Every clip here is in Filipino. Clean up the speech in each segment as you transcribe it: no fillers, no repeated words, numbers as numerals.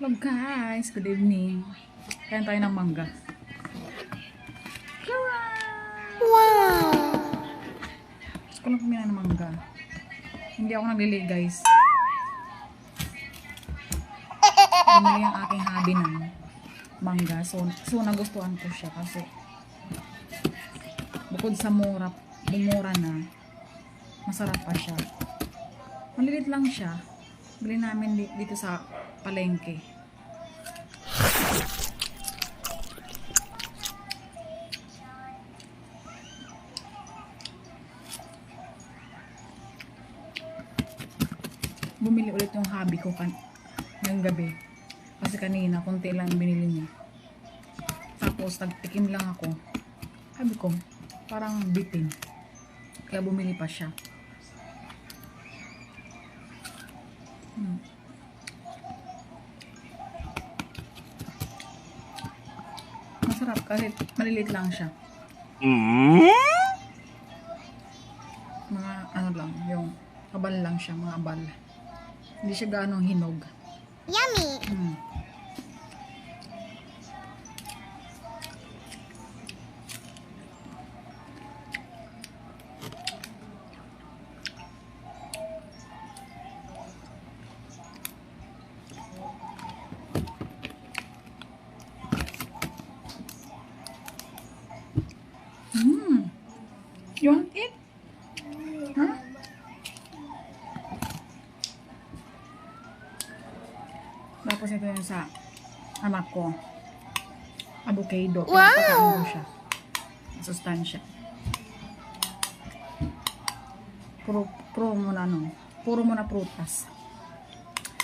Hello guys, good evening. Kain tayo ng mangga. Wow! Gusto ko lang pumila ng mangga. Hindi ako naglili guys. Bumili ang aking hobby ng mangga. So nagustuhan ko siya kasi bukod sa mura na, masarap pa siya. Malilit lang siya. Bili namin dito sa palengke. Bumili ulit yung hobby ko ngayong gabi. Kasi kanina, konti lang binili niya. Tapos, nagtikim lang ako. Sabi ko, parang bitin. Kaya bumili pa siya. Masarap kahit malilit lang siya. Mga ano lang, yung abal lang siya, mga abal. Hindi siya gaano hinog. Yummy! You want it? Huh? Tapos ito yung sa anak ko. Avocado. Wow! Pinapakain ko siya. Sustansya. Puro muna prutas.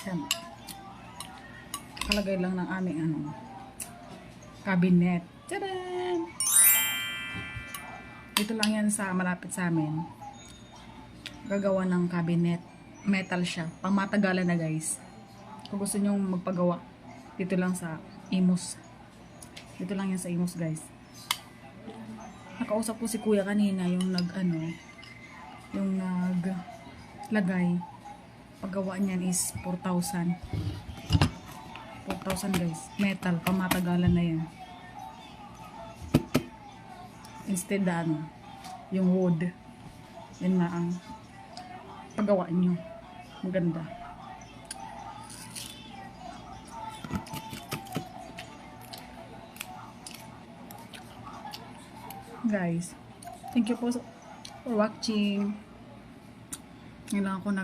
Yan. Kalagay lang ng aming cabinet. Tadaan! Ito lang yan sa malapit sa amin. Gagawa ng cabinet. Metal siya. Pangmatagalan na guys. Kung gusto nyo magpagawa, dito lang sa Imus. Dito lang yan sa Imus guys. Nakausap ko si kuya kanina yung naglagay. Paggawa niyan is 4,000. 4,000 guys. Metal. Pangmatagalan na yan. Instead yung wood. Yan na ang paggawa nyo. Maganda. Guys, thank you po for watching. Ngayon lang ako